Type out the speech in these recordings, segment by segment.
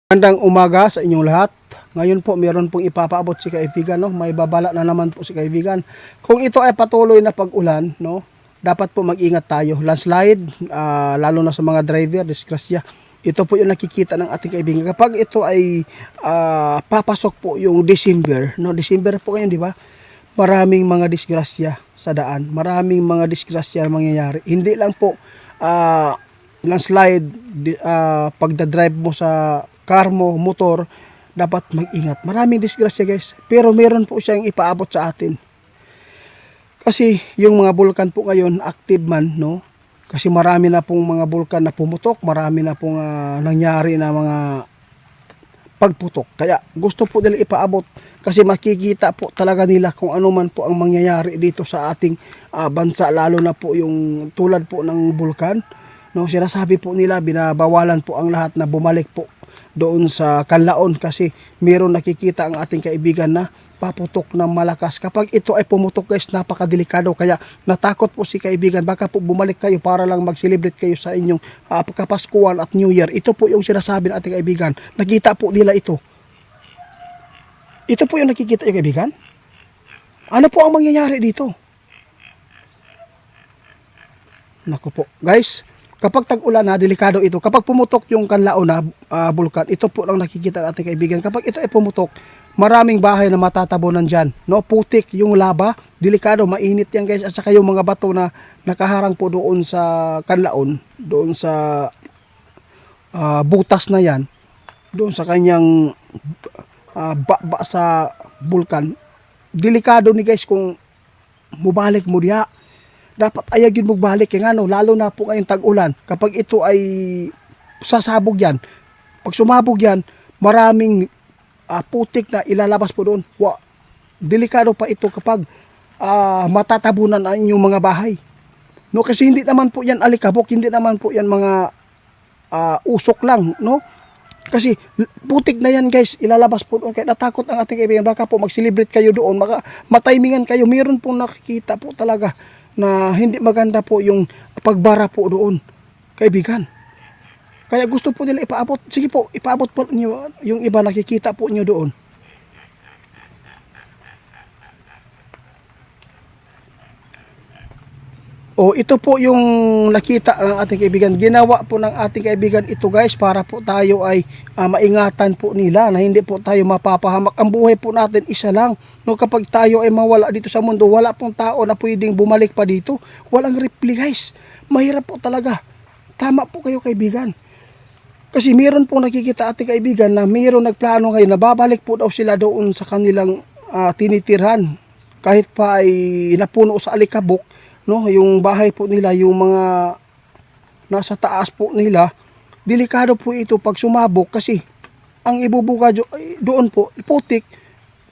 Magandang umaga sa inyong lahat. Ngayon po meron pong ipapaabot si kaibigan, no? May babala na naman po si kaibigan. Kung ito ay patuloy na pag-ulan, no? Dapat po mag-ingat tayo. Landslide, lalo na sa mga driver, disgrasya. Ito po yung nakikita ng ating kaibigan. Kapag ito ay papasok po yung December, no? December po ngayon, di ba? Maraming mga disgrasya sa daan. Maraming mga disgrasya mangyayari. Hindi lang po landslide, pagdadrive mo sa car mo, motor, dapat mag-ingat. Maraming disgrasya guys, pero meron po siyang ipaabot sa atin. Kasi yung mga bulkan po ngayon, active man, no? Kasi marami na pong mga bulkan na pumutok, marami na pong nangyari na mga pagputok. Kaya gusto po nila ipaabot kasi makikita po talaga nila kung ano man po ang mangyayari dito sa ating bansa, lalo na po yung tulad po ng bulkan. No, sinasabi po nila, binabawalan po ang lahat na bumalik po doon sa Canlaon kasi meron nakikita ang ating kaibigan na paputok ng malakas. Kapag ito ay pumutok guys, napakadelikado. Kaya natakot po si kaibigan, baka po bumalik kayo para lang mag-celebrate kayo sa inyong Kapaskuhan at New Year. Ito po yung sinasabi ng ating kaibigan. Nakita po nila ito. Ito po yung nakikita yung kaibigan. Ano po ang mangyayari dito? Naku po guys, kapag tag-ulan na, delikado ito. Kapag pumutok yung Canlaon na bulkan, ito po lang nakikita ng ating kaibigan. Kapag ito ay pumutok, maraming bahay na matatabunan dyan. No? Putik yung lava, delikado, mainit yan guys. At saka yung mga bato na nakaharang po doon sa Canlaon, doon sa butas na yan, doon sa kanyang baba sa bulkan. Delikado ni guys kung mubalik mo diya. Dapat ayagin mo balik yung ano, lalo na po ngayong tag-ulan. Kapag ito ay sasabog yan, pag sumabog yan, maraming putik na ilalabas po doon. Delikado pa ito kapag matatabunan ang inyong mga bahay. No, kasi hindi naman po yan alikabok, hindi naman po yan mga usok lang, no? Kasi putik na yan guys, ilalabas po doon. Kaya natakot ang ating kaibigan, baka po mag-celebrate kayo doon, matimingan kayo. Meron po nakikita po talaga na hindi maganda po yung pagbara po doon, kaibigan. Kaya gusto po nila ipaabot. Sige po, ipaabot po niyo yung iba nakikita po niyo doon. O ito po yung nakita ng ating kaibigan. Ginawa po ng ating kaibigan ito guys para po tayo ay maingatan po nila na hindi po tayo mapapahamak. Ang buhay po natin isa lang. No, kapag tayo ay mawala dito sa mundo, wala pong tao na pwedeng bumalik pa dito. Walang repli guys. Mahirap po talaga. Tama po kayo kaibigan. Kasi meron pong nakikita ating kaibigan na meron nagplano ngayon na babalik po daw sila doon sa kanilang tinitirhan. Kahit pa ay napuno sa alikabok, no, yung bahay po nila, yung mga nasa taas po nila, delikado po ito pag sumabog kasi ang ibubuga doon po, putik,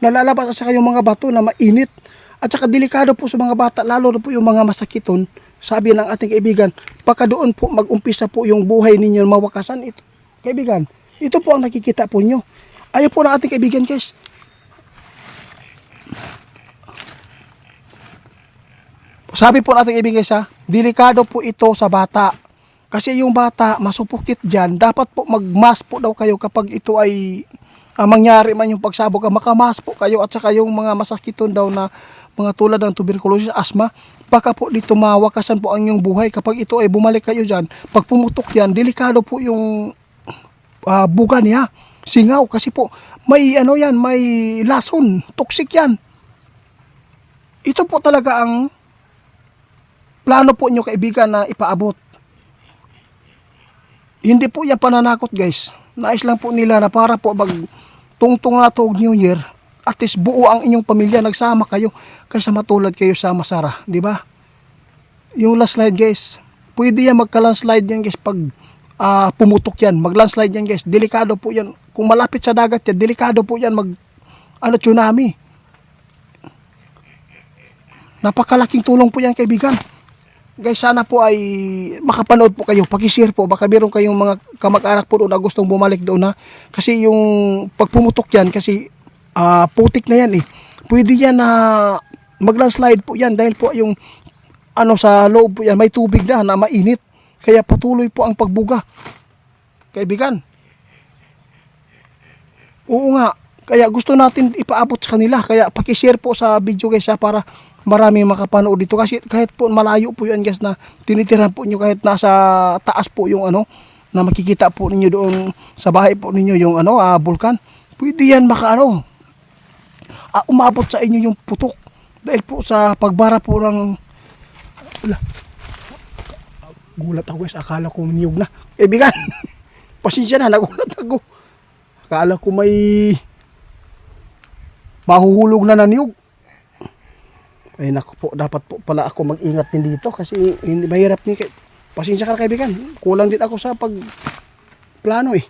nalalabas at saka yung mga bato na mainit. At saka delikado po sa mga bata, lalo na po yung mga masakiton. Sabi ng ating kaibigan, baka doon po mag-umpisa po yung buhay ninyo mawakasan ito. Kaibigan, ito po ang nakikita po nyo. Ayaw po ng ating kaibigan guys. Sabi po natin ibigay sa, delikado po ito sa bata. Kasi yung bata, masupukit dyan. Dapat po mag-mask po daw kayo kapag ito ay mangyari man yung pagsabog. Maka-mask po kayo at saka yung mga masakiton daw na mga tulad ng tuberculosis, asthma. Baka po dito mawakasan po ang inyong buhay. Kapag ito ay bumalik kayo dyan, pag pumutok yan, delikado po yung buga niya. Singaw kasi po, may ano yan, may lason, toxic yan. Ito po talaga ang plano po nyo kaibigan na ipaabot. Hindi po yan pananakot guys. Nais lang po nila na para po mag tungtong na to New Year, at least buo ang inyong pamilya, nagsama kayo kaysa matulad kayo sa Masara, di ba? Yung landslide guys, pwede yan magka-landslide yan guys pag pumutok yan, mag-landslide yan guys, delikado po yan. Kung malapit sa dagat yan, delikado po yan tsunami. Napakalaking tulong po yan kaibigan. Guys, sana po ay makapanood po kayo, pakishare po, baka meron kayong mga kamag-anak po doon na gustong bumalik doon na. Kasi yung pagpumutok yan, kasi putik na yan eh. Pwede yan na mag-landslide po yan dahil po yung sa loob po yan, may tubig na mainit. Kaya patuloy po ang pagbuga. Kaibigan, Oo nga. Kaya gusto natin ipaabot sa kanila. Kaya paki-share po sa video guys ha, para marami makapanood dito. Kasi kahit po malayo po yan guys na tinitirahan po nyo, kahit nasa taas po yung ano, na makikita po ninyo doon sa bahay po ninyo yung ano, bulkan. Pwede yan umabot sa inyo yung putok. Dahil po sa pagbara po ng... Wala. Gulat ako guys, akala ko niyog na. Kaibigan, pasensya na, nagulat ako. Akala ko may mahuhulog na niyog. Ay naku po, dapat po pala ako mag-ingat din dito kasi hindi mahirap ni pasensya ka na kaibigan. Kulang din ako sa pagplano eh.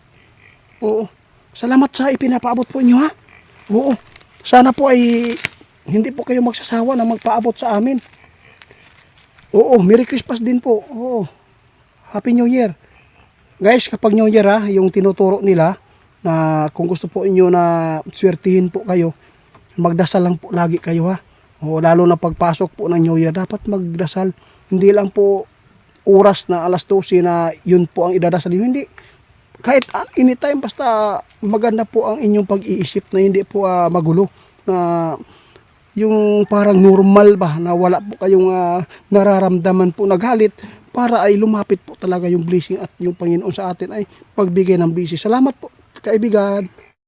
Oo. Salamat sa ipinapaabot po inyo ha. Oo. Sana po ay hindi po kayo magsasawa na magpaabot sa amin. Oo, Merry Christmas din po. Oo. Happy New Year. Guys, kapag New Year ha, yung tinuturo nila na kung gusto po inyo na swertihin po kayo, magdasal lang po lagi kayo ha. O lalo na pagpasok po ng New Year, dapat magdasal. Hindi lang po oras na alas 12 na yun po ang idadasal. Hindi. Kahit anytime, basta maganda po ang inyong pag-iisip na hindi po magulo. Na yung parang normal ba, na wala po kayong nararamdaman po na galit, para ay lumapit po talaga yung blessing at yung Panginoon sa atin ay magbigay ng blessing. Salamat po kaibigan.